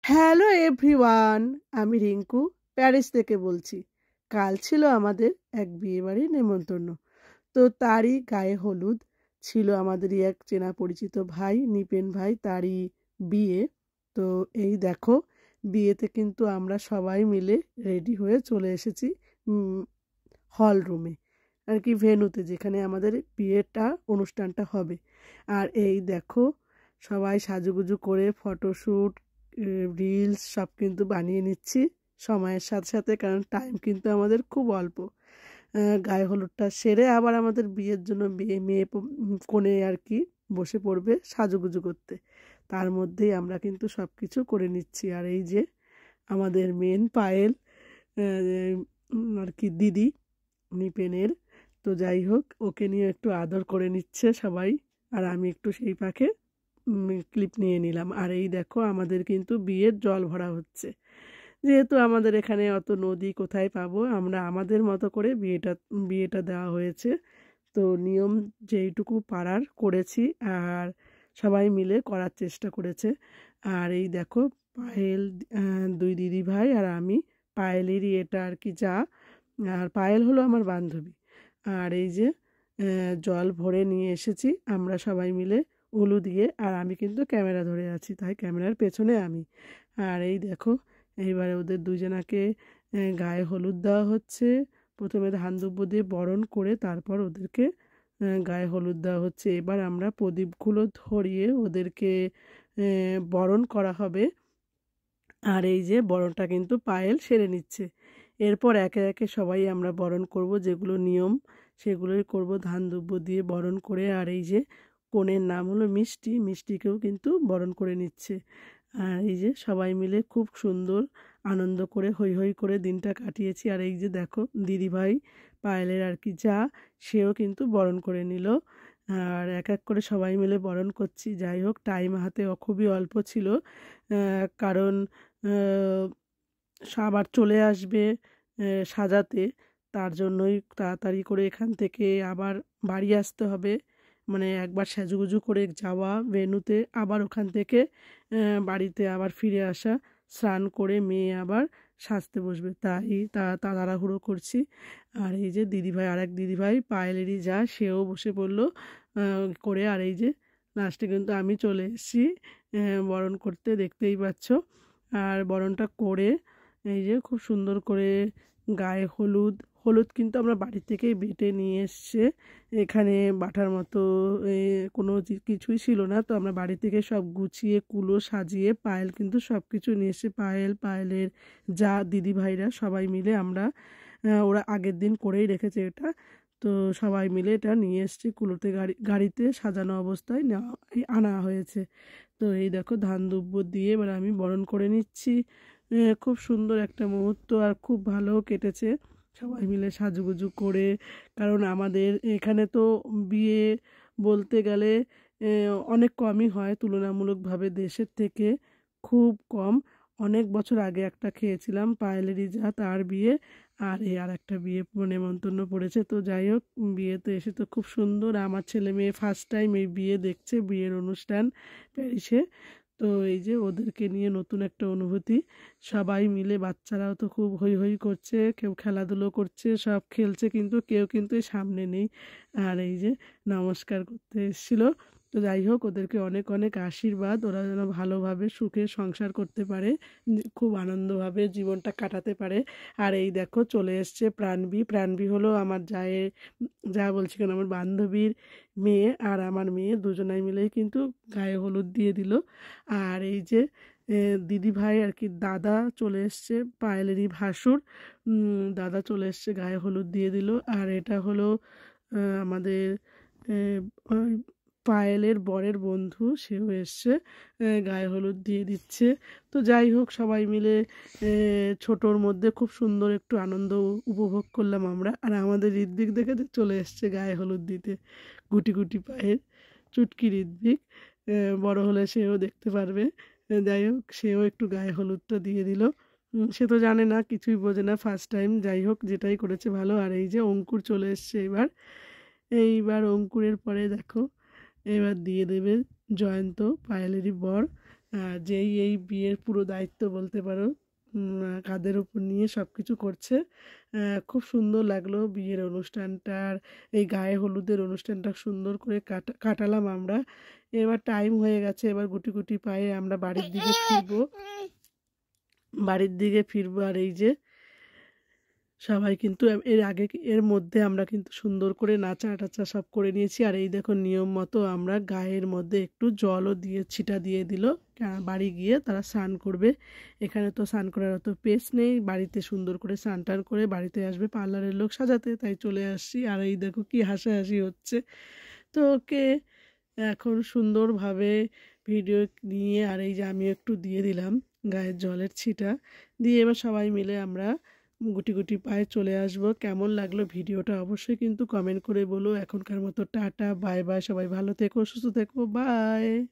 Hello everyone, আমি Rinku Paris থেকে বলছি। কাল ছিল আমাদের এক বিয়েবাড়ির নেমন্তন্ন। তো তারই গায়ে হলুদ ছিল আমাদেরই এক চেনা পরিচিত ভাই, নিপেন ভাই, তারই বিয়ে। তো এই দেখো, বিয়েতে কিন্তু আমরা সবাই মিলে রেডি হয়ে চলে এসেছি হল রুমে, আর কি ভেন্যুতে যেখানে আমাদের বিয়েটা অনুষ্ঠানটা হবে। আর এই দেখো, সবাই সাজুগুজু করে ফটোশ্যুট, রিলস সব কিন্তু বানিয়ে নিচ্ছি সময়ের সাথে সাথে, কারণ টাইম কিন্তু আমাদের খুব অল্প। গায়ে হলুদটা সেরে আবার আমাদের বিয়ের জন্য মেয়ে কোণে আর কি বসে পড়বে সাজুগুজু করতে। তার মধ্যেই আমরা কিন্তু সব কিছু করে নিচ্ছি। আর এই যে আমাদের মেন পায়েল, আর কি দিদি নিপেনের, তো যাই হোক ওকে নিয়ে একটু আদর করে নিচ্ছে সবাই। আর আমি একটু সেই পাখে ক্লিপ নিয়ে নিলাম। আর এই দেখো আমাদের কিন্তু বিয়ের জল ভরা হচ্ছে। যেহেতু আমাদের এখানে অত নদী কোথায় পাবো, আমরা আমাদের মতো করে বিয়েটা দেওয়া হয়েছে। তো নিয়ম যেইটুকু পারার করেছি, আর সবাই মিলে করার চেষ্টা করেছে। আর এই দেখো পায়েল, দুই দিদি ভাই আর আমি, পায়েলেরই এটা আর কি যা, আর পায়েল হলো আমার বান্ধবী। আর এই যে জল ভরে নিয়ে এসেছি আমরা সবাই মিলে উলু দিয়ে, আর আমি কিন্তু ক্যামেরা ধরে আছি, তাই ক্যামেরার পেছনে আমি। আর এই দেখো, এইবারে ওদের দুজনাকে গায়ে হলুদ দেওয়া হচ্ছে। প্রথমে ধান দুব্বো দিয়ে বরণ করে তারপর ওদেরকে গায়ে হলুদ দেওয়া হচ্ছে। এবার আমরা প্রদীপগুলো ধরিয়ে ওদেরকে বরণ করা হবে। আর এই যে বরণটা কিন্তু পায়েল সেরে নিচ্ছে। এরপর একে একে সবাই আমরা বরণ করব, যেগুলো নিয়ম সেগুলোই করব, ধান দুব্বো দিয়ে বরণ করে। আর এই যে কনের নাম হলো মিষ্টি, মিষ্টিকেও কিন্তু বরণ করে নিচ্ছে। আর এই যে সবাই মিলে খুব সুন্দর আনন্দ করে হৈ হৈ করে দিনটা কাটিয়েছি। আর এই যে দেখো দিদিভাই পায়েলের আর কি যা, সেও কিন্তু বরণ করে নিল। আর এক এক করে সবাই মিলে বরণ করছি। যাই হোক, টাইম হাতে খুবই অল্প ছিল, কারণ আবার চলে আসবে সাজাতে। তার জন্যই তাড়াতাড়ি করে এখান থেকে আবার বাড়ি আসতে হবে, মানে একবার সাজুগুজু করে যাওয়া ভেন্যুতে, আবার ওখান থেকে বাড়িতে আবার ফিরে আসা, স্নান করে মেয়ে আবার সাজতে বসবে, তাই তাড়াহুড়ো করছি। আর এই যে দিদিভাই, আর এক দিদিভাই পায়েলেরই যা, সেও বসে পড়লো করে। আর এই যে লাস্টে কিন্তু আমি চলে এসেছি বরণ করতে, দেখতেই পাচ্ছ। আর বরণটা করে এই যে খুব সুন্দর করে গায়ে হলুদ, হলুদ কিন্তু আমরা বাড়ি থেকেই বেটে নিয়ে এসছে। এখানে বাটার মতো কোনো কিছুই ছিল না, তো আমরা বাড়ি থেকে সব গুছিয়ে কুলো সাজিয়ে, পায়েল কিন্তু সব কিছু নিয়ে এসে, পায়েলের যা দিদি ভাইরা সবাই মিলে আমরা, ওরা আগের দিন করেই রেখেছে এটা, তো সবাই মিলে এটা নিয়ে এসছি কুলোতে, গাড়িতে সাজানো অবস্থায় আনা হয়েছে। তো এই দেখো ধান দুব্বো দিয়ে এবার আমি বরণ করে নিচ্ছি। খুব সুন্দর একটা মুহূর্ত, আর খুব ভালো কেটেছে সবাই মিলে সাজুগুজু করে। কারণ আমাদের এখানে তো বিয়ে বলতে গেলে অনেক কমই হয় তুলনামূলকভাবে, দেশের থেকে খুব কম। অনেক বছর আগে একটা খেয়েছিলাম পায়েলেরই যা, তার বিয়ে। আর আর একটা বিয়ে নেমন্তন্ন পড়েছে। তো যাই হোক, বিয়েতে এসে তো খুব সুন্দর, আমার ছেলে মেয়ে ফার্স্ট টাইম এই বিয়ে দেখছে, বিয়ের অনুষ্ঠান প্যারিসে। তো এই যে ওদেরকে নিয়ে নতুন একটা অনুভূতি, সবাই মিলে, বাচ্চারাও তো খুব হৈ হৈ করছে, কেউ খেলাধুলো করছে, সব খেলছে, কিন্তু কেউ কিন্তু সামনে নেই। আর এই যে নমস্কার করতে এসেছিল। তো যাই হোক, ওদেরকে অনেক অনেক আশীর্বাদ, ওরা যেন ভালোভাবে সুখে সংসার করতে পারে, খুব আনন্দভাবে জীবনটা কাটাতে পারে। আর এই দেখো চলে এসছে প্রাণবী। প্রাণবী হলো আমার যা বলছি কেন, আমার বান্ধবীর মেয়ে, আর আমার মেয়ে দুজনাই মিলেই কিন্তু গায়ে হলুদ দিয়ে দিল। আর এই যে দিদি ভাই আর কি দাদা চলে এসছে, পায়েলেরই ভাসুর, দাদা চলে এসছে, গায়ে হলুদ দিয়ে দিল। আর এটা হলো আমাদের ওই পায়েলের বরের বন্ধু, সেও এসছে, গায়ে হলুদ দিয়ে দিচ্ছে। তো যাই হোক, সবাই মিলে ছোটোর মধ্যে খুব সুন্দর একটু আনন্দ উপভোগ করলাম আমরা। আর আমাদের ঋদ্বিক দেখে চলে এসছে গায়ে হলুদ দিতে, গুটি গুটি পায়ের চুটকি ঋদ্বিক, বড় হলে সেও দেখতে পারবে। যাই হোক, সেও একটু গায়ে হলুদটা দিয়ে দিল। সে তো জানে না, কিছুই বোঝে না, ফার্স্ট টাইম। যাই হোক, যেটাই করেছে ভালো। আর এই যে অঙ্কুর চলে এসছে এইবার অঙ্কুরের পরে দেখো এবার দিয়ে দেবে জয়ন্ত, পায়েলেরই বর, যেই এই বিয়ের পুরো দায়িত্ব বলতে পারো কাঁধের উপর নিয়ে সব কিছু করছে। খুব সুন্দর লাগলো বিয়ের অনুষ্ঠানটার, এই গায়ে হলুদের অনুষ্ঠানটা সুন্দর করে কাটালাম আমরা। এবার টাইম হয়ে গেছে, এবার গুটি গুটি পায়ে আমরা বাড়ির দিকে ফিরবো। আর এই যে সবাই কিন্তু এর মধ্যে আমরা কিন্তু সুন্দর করে নাচা টাচা সব করে নিয়েছি। আর এই দেখো নিয়ম মতো আমরা গায়ের মধ্যে একটু জলও দিয়ে ছিটা দিয়ে দিল, বাড়ি গিয়ে তারা স্নান করবে। এখানে তো স্নান করার অত পেস নেই, বাড়িতে সুন্দর করে স্নান টান করে বাড়িতে আসবে পার্লারের লোক সাজাতে, তাই চলে আসছি। আর এই দেখো কি হাসাহাসি হচ্ছে। তো ওকে এখন সুন্দরভাবে ভিডিও নিয়ে, আর এই যে আমি একটু দিয়ে দিলাম গায়ের জলের ছিটা দিয়ে, এবার সবাই মিলে আমরা গুটি গুটি পায়ে চলে আসব। কেমন লাগলো ভিডিওটা অবশ্যই কিন্তু কমেন্ট করে বলো। এখনকার মতো টাটা, বাই বাই, সবাই ভালো থেকো, সুস্থ থেকো, বাই।